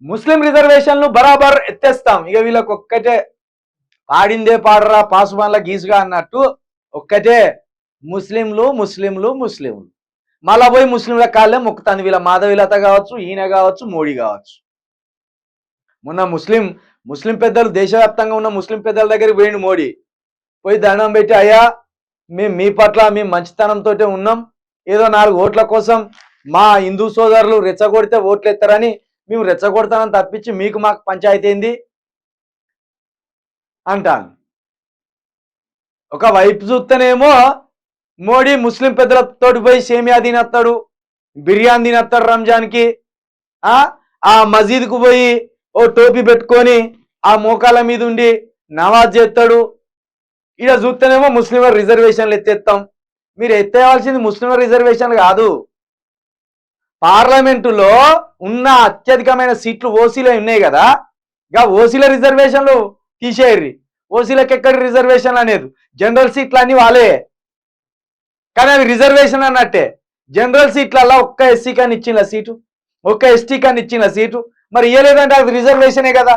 ముస్లిం రిజర్వేషన్లు బరాబర్ ఎత్తేస్తాం. ఇక వీళ్ళకి ఒక్కటే పాడిందే పాడరా పాసుమాన్ల గీసుగా అన్నట్టు ఒక్కటే ముస్లింలు ముస్లింలు ముస్లింలు. మళ్ళా పోయి ముస్లింల కాళ్ళే మొక్కుతాంది వీళ్ళ మాధవీలత కావచ్చు, ఈయన కావచ్చు, మోడీ కావచ్చు. మొన్న ముస్లిం పెద్దలు దేశవ్యాప్తంగా ఉన్న ముస్లిం పెద్దల దగ్గరికి పోయిండు మోడీ. పోయి దండం పెట్టి, అయ్యా మేము మీ పట్ల మేము మంచితనంతో ఉన్నాం, ఏదో 4 ఓట్ల కోసం మా హిందూ సోదరులు రెచ్చగొడితే ఓట్లు ఎత్తారని మేము రెచ్చగొడతానని తప్పించి మీకు మాకు పంచాయతీ ఏంది అంటాను. ఒక వైపు చూస్తేనేమో మోడీ ముస్లిం పెద్దలతోటి పోయి సేమియా తినస్తాడు, బిర్యానీ తినస్తాడు రంజాన్కి. ఆ మసీద్కు పోయి ఓ టోపీ పెట్టుకొని ఆ మోకాల మీద ఉండి నమాజ్ చేస్తాడు. ఇక చూస్తేనేమో ముస్లింల రిజర్వేషన్లు ఎత్తేస్తాం. మీరు ఎత్తేయాల్సింది ముస్లింల రిజర్వేషన్లు కాదు, పార్లమెంటులో ఉన్న అత్యధికమైన సీట్లు ఓసీలో ఉన్నాయి కదా, ఇక ఓసీల రిజర్వేషన్లు తీసేయర్రి. ఓసీలకు ఎక్కడి రిజర్వేషన్లు అనేది, జనరల్ సీట్లు అన్ని వాళ్ళే, కానీ అవి రిజర్వేషన్ అన్నట్టే. జనరల్ సీట్లల్లో ఒక్క ఎస్సీ కానీ ఇచ్చిన సీటు, ఒక్క ఎస్టీ కానీ ఇచ్చిన సీటు, మరి ఇవ్వలేదంటే అది రిజర్వేషనే కదా.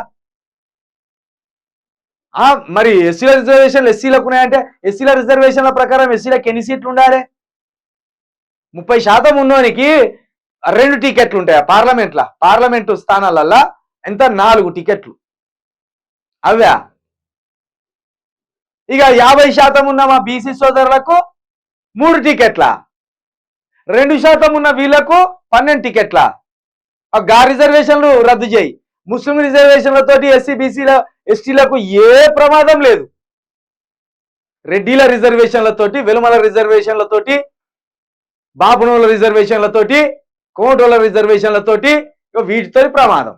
మరి ఎస్సీల రిజర్వేషన్లు ఎస్సీలకు ఉన్నాయంటే ఎస్సీల రిజర్వేషన్ల ప్రకారం ఎస్సీలకు ఎన్ని సీట్లు ఉండాలి? 30% ఉన్నోనికి 2 టికెట్లు ఉంటాయి పార్లమెంటు స్థానాలల్లో. ఎంత? 4 టికెట్లు అవా. ఇక 50% ఉన్న మా బీసీ సోదరులకు 3 టికెట్ల, 2% ఉన్న వీళ్లకు 12 టికెట్ల. ఆ రిజర్వేషన్లు రద్దు చేయి. ముస్లిం రిజర్వేషన్లతోటి ఎస్సీ బీసీల ఎస్టీలకు ఏ ప్రమాదం లేదు. రెడ్డిల రిజర్వేషన్లతోటి, వెలుమల రిజర్వేషన్లతోటి, బాపునోళ్ళ రిజర్వేషన్లతోటి, కోమటోళ్ళ రిజర్వేషన్లతోటి వీటితో ప్రమాదం.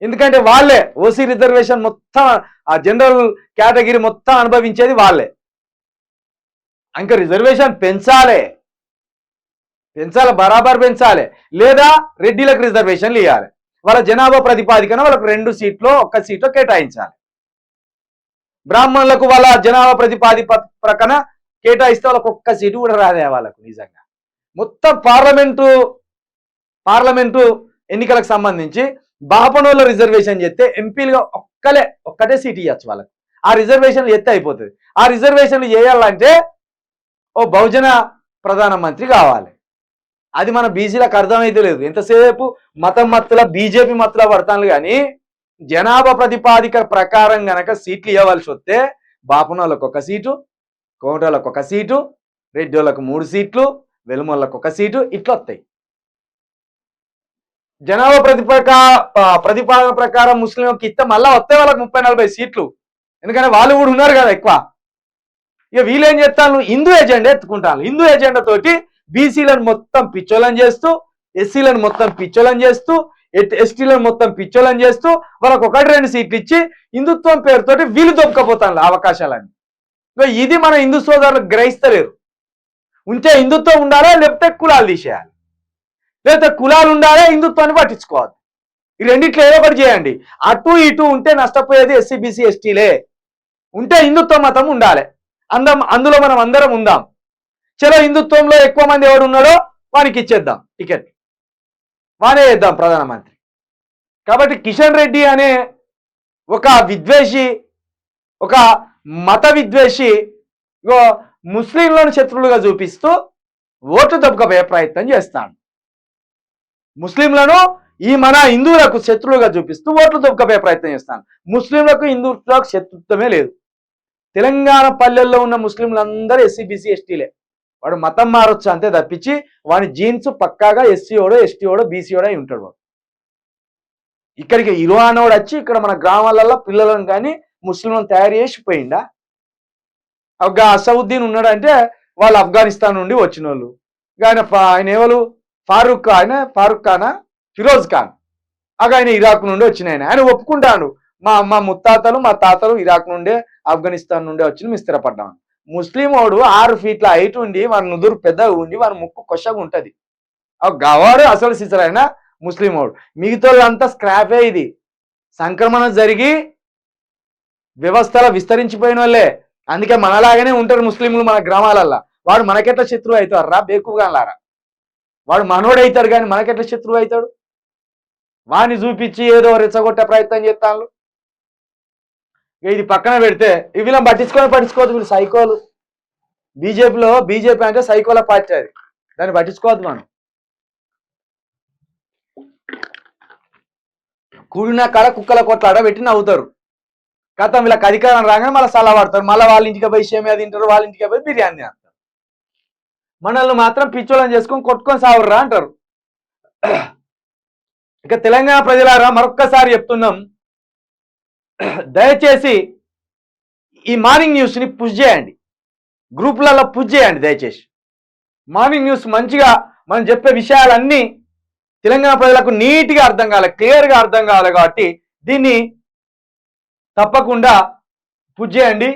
ఎందుకంటే వాళ్ళే ఓసీ రిజర్వేషన్ మొత్తం, ఆ జనరల్ కేటగిరీ మొత్తం అనుభవించేది వాళ్ళే. ఇంకా రిజర్వేషన్ పెంచాలి, బరాబర్ పెంచాలి, లేదా రెడ్డిలకు రిజర్వేషన్లు ఇవ్వాలి. వాళ్ళ జనాభా ప్రతిపాదికన వాళ్ళకు 2 సీట్లు 1 సీటు కేటాయించాలి. బ్రాహ్మణులకు వాళ్ళ జనాభా ప్రతిపాదికన కేటాయిస్తే వాళ్ళకు 1 సీటు కూడా రాదే వాళ్ళకు. నిజంగా మొత్తం పార్లమెంటు ఎన్నికలకు సంబంధించి బాపనోళ్ళ రిజర్వేషన్ చేస్తే ఎంపీలుగా ఒక్కటే సీటు ఇవ్వచ్చు వాళ్ళకు. ఆ రిజర్వేషన్లు ఎత్తే అయిపోతుంది. ఆ రిజర్వేషన్లు చేయాలంటే ఓ బహుజన ప్రధానమంత్రి కావాలి. అది మన బీసీలకు అర్థమైతే లేదు. ఎంతసేపు మతం మత్తుల బీజేపీ మత్తుల పడతాను. కానీ జనాభా ప్రతిపాదిక ప్రకారం గనక సీట్లు ఇవ్వవలసి వస్తే బాపునోళ్ళకు 1 సీటు, కోమటోళ్ళకు 1 సీటు, రెడ్డోళ్ళకు 3 సీట్లు, వెలుమోళ్ళకు 1 సీటు, ఇట్లా వస్తాయి. జనాభా ప్రతిపాదన ప్రకారం ముస్లింకి ఇస్తే మళ్ళా వస్తే వాళ్ళకి 30-40 సీట్లు. ఎందుకంటే వాళ్ళు కూడా ఉన్నారు కదా ఎక్కువ. ఇక వీళ్ళు ఏం చేస్తాను, హిందూ ఎజెండా ఎత్తుకుంటాను. హిందూ ఎజెండా తోటి బీసీలను మొత్తం పిచ్చోలను చేస్తూ, ఎస్సీలను మొత్తం పిచ్చోలను చేస్తూ, ఎస్టీలను మొత్తం పిచ్చోలను చేస్తూ వాళ్ళకు 1-2 సీట్లు ఇచ్చి హిందుత్వం పేరుతోటి వీళ్ళు దొబ్బకపోతాను అవకాశాలని. ఇది మన హిందూ సోదరులకు గ్రహిస్తలేరు. ఉంటే హిందుత్వం ఉండాలా, లేకపోతే కులాలు తీసేయాలి, లేకపోతే కులాలు ఉండాలా, హిందుత్వాన్ని పట్టించుకోవాలి. ఈ రెండిట్లో ఏదో ఒకటి చేయండి. అటు ఇటు ఉంటే నష్టపోయేది ఎస్సీ బీసీ ఎస్టీలే. ఉంటే హిందుత్వ మతం ఉండాలి, అందులో మనం అందరం ఉందాం. చలో హిందుత్వంలో ఎక్కువ మంది ఎవడు ఉన్నాడో వానికి ఇచ్చేద్దాం టికెట్, వానే చేద్దాం ప్రధానమంత్రి. కాబట్టి కిషన్ రెడ్డి అనే ఒక విద్వేషి, ఒక మత విద్వేషి ముస్లింలను శత్రువులుగా చూపిస్తూ ఓట్లు దొబ్బకపోయే ప్రయత్నం చేస్తాడు. ముస్లింలను మన హిందువులకు శత్రువులుగా చూపిస్తూ ఓట్లు దొబ్బకపోయే ప్రయత్నం చేస్తాను. ముస్లింలకు హిందువులకు శత్రుత్వమే లేదు. తెలంగాణ పల్లెల్లో ఉన్న ముస్లింలందరూ ఎస్సీ బీసీ ఎస్టీలే. వాడు మతం మారొచ్చు అంతే తప్పించి వాడి జీన్స్ పక్కాగా ఎస్సీ ఓడో ఎస్టీ ఓడో బీసీ ఓడో అయి ఉంటాడు. వాడు ఇక్కడికి ఇరువానోడు వచ్చి ఇక్కడ మన గ్రామాలలో పిల్లలను కానీ ముస్లింలను తయారు చేసిపోయిండా? అసవుద్దీన్ ఉన్నాడంటే వాళ్ళు ఆఫ్ఘనిస్తాన్ నుండి వచ్చిన వాళ్ళు. ఆయన ఎవరు? ఫారూక్ ఖానా, ఫిరోజ్ ఖాన్. ఆయన ఇరాక్ నుండి వచ్చిన ఆయన ఒప్పుకుంటాడు. మా ముత్తాతలు మా తాతలు ఇరాక్ నుండే ఆఫ్ఘనిస్తాన్ నుండే వచ్చి మేము స్థిరపడ్డాం. ముస్లిం వాడు 6 ఫీట్ల హైట్ ఉండి వాడి నుదురు పెద్దగా ఉండి వాడి ముక్కు కొషగా ఉంటది. గవాడు అసలు సిసరైన ముస్లిం వాడు. మిగతా వాళ్ళంతా స్క్రాపే. ఇది సంక్రమణ జరిగి వ్యవస్థలో విస్తరించిపోయిన వాళ్ళే. అందుకే మనలాగానే ఉంటారు ముస్లింలు మన గ్రామాలల్లో. వాడు మనకెట్లా శత్రువు అవుతారు రా బేకుగాలారా? వాడు మనోడైతాడు కానీ మనకెట్లా శత్రువు అవుతాడు? వాణ్ణి చూపించి ఏదో రెచ్చగొట్టే ప్రయత్నం చేస్తాను. ఇది పక్కన పెడితే వీళ్ళని పట్టించుకోవద్దు, వీళ్ళు సైకోలు. బీజేపీ అంటే సైకోల పార్టీ, అది దాన్ని పట్టించుకోవద్దు మనం. కూడిన కాడ కుక్కల కొట్లాడ పెట్టి నవ్వుతారు. గతం వీళ్ళకి అధికారం రాగానే మళ్ళీ సలహా పడతారు, మళ్ళీ వాళ్ళ ఇంటికి పోయి సేమియా తింటారు, వాళ్ళ ఇంటికి పోయి బిర్యానీ అంటారు. మనల్ని మాత్రం పిచ్చోళ్ళని చేసుకొని కొట్టుకొని సావుర్రా అంటారు. ఇక తెలంగాణ ప్రజలారా మరొక్కసారి చెప్తున్నాం, దయచేసి ఈ మార్నింగ్ న్యూస్ని పుష్ చేయండి, గ్రూపులలో పుష్ చేయండి దయచేసి. మార్నింగ్ న్యూస్ మంచిగా మనం చెప్పే విషయాలన్నీ తెలంగాణ ప్రజలకు నీట్గా అర్థం కావాలి, క్లియర్గా అర్థం కావాలి. కాబట్టి దీన్ని తప్పకుండా పుష్ చేయండి.